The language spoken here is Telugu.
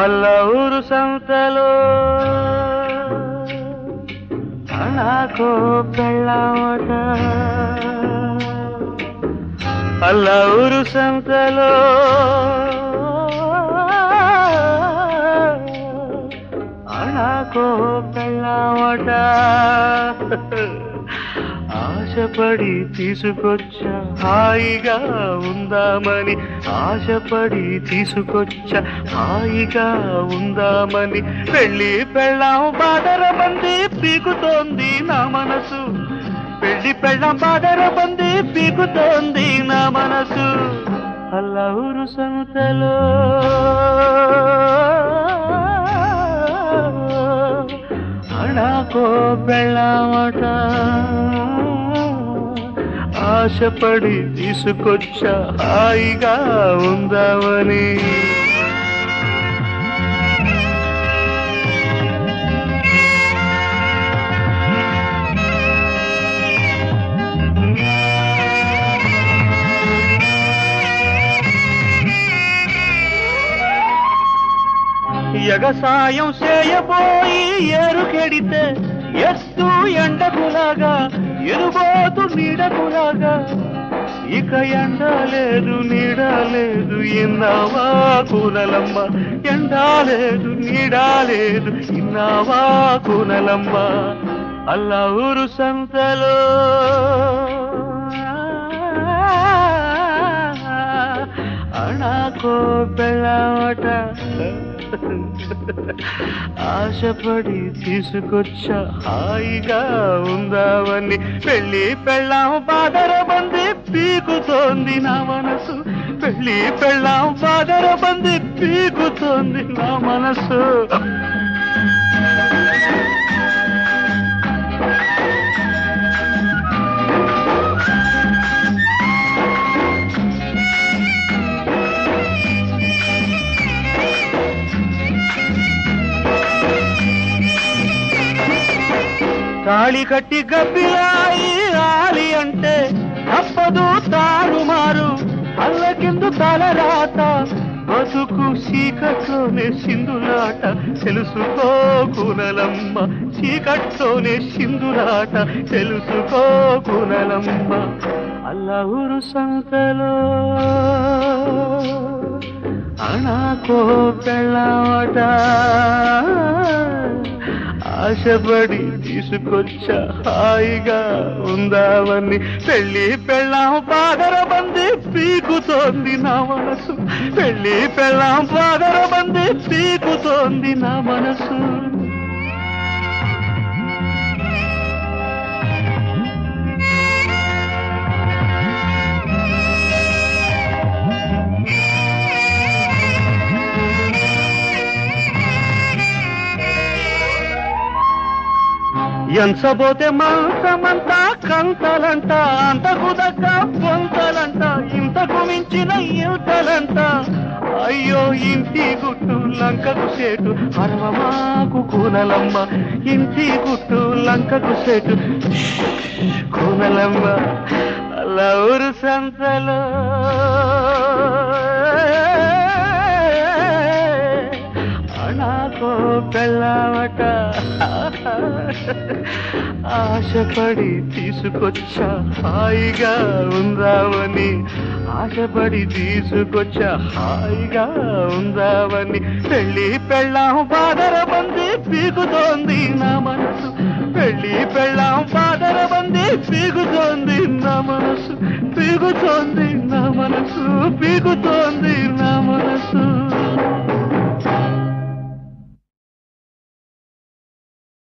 అల్లూరు సంతలో నాకు పెళ్ళామట అల్లూరు సంతలో నాకు పెళ్ళామట ఆశపడి తీసుకొచ్చా హాయిగా ఉందామని ఆశపడి తీసుకొచ్చా హాయిగా ఉందామని పెళ్ళి పెళ్ళాం బాదర బంది పీకుతోంది నా మనసు పెళ్ళి పెళ్ళాం బాదర బంది పీకుతోంది నా మనసు అల్లూరు సంతలో అణాకో పెళ్ళామట ఆశపడి తీసుకొచ్చా హాయిగా ఉందామని ఎగసాయం చేయబోయి ఏరుకెడితే ఎత్తు ఎండకులాగా ఎరుబోతు నీడకులాగా ఇక ఎండ లేదు నీడ లేదు ఇన్నావా కూనలమ్మ ఎండ లేదు నీడ లేదు ఇన్నావా కూనలమ్మ అల్లూరు సంతలో అణాకో పెళ్ళామట ఆశపడి తీసుకొచ్చా హాయిగా ఉందామని పెళ్ళి పెళ్ళాం బాదర బంది పీకుతోంది నా మనసు పెళ్ళి పెళ్ళాం బాదర బంది పీకుతోంది నా మనసు తాళి కట్టి గబ్బిలాయి ఆలి అంటే తప్పదు తారుమారు అల్లకిందు తలరాత బతుకు చీకట్లోనే సింధులాట తెలుసుకో కూనలమ్మ చీకట్లోనే సింధులాట తెలుసుకో కూనలమ్మ అల్లూరు సంతలో అణాకో పెళ్ళామట ఆశపడి తీసుకొచ్చా హాయిగా ఉందామని పెళ్ళి పెళ్ళాం బాదర బంది పీకుతోంది నా మనసు పెళ్ళి పెళ్ళాం బాదర బంది పీకుతోంది నా మనసు ఎంచబోతే మంచమంతా కంతలంట అంతకు దగ్గ పొంతలంట ఇంతకు మించిన ఇంతలంట అయ్యో ఇంటి గుట్టు లంకకు సేటు అరవమాకు కూనలమ్మ ఇంటి గుట్టు లంకకు సేటు కూనలమ్మ అల్లూరు సంతలో అణాకో పెళ్ళామట ఆశపడి తీసుకొచ్చా హాయిగా ఉందామని ఆశపడి తీసుకొచ్చా హాయిగా ఉందామని పెళ్ళి పెళ్ళాం బాదర బంది పీకుతోంది నా మనసు పెళ్ళి పెళ్ళాం బాదర బంది పీకుతోంది నా మనసు పీకుతోంది నా మనసు పీకుతోంది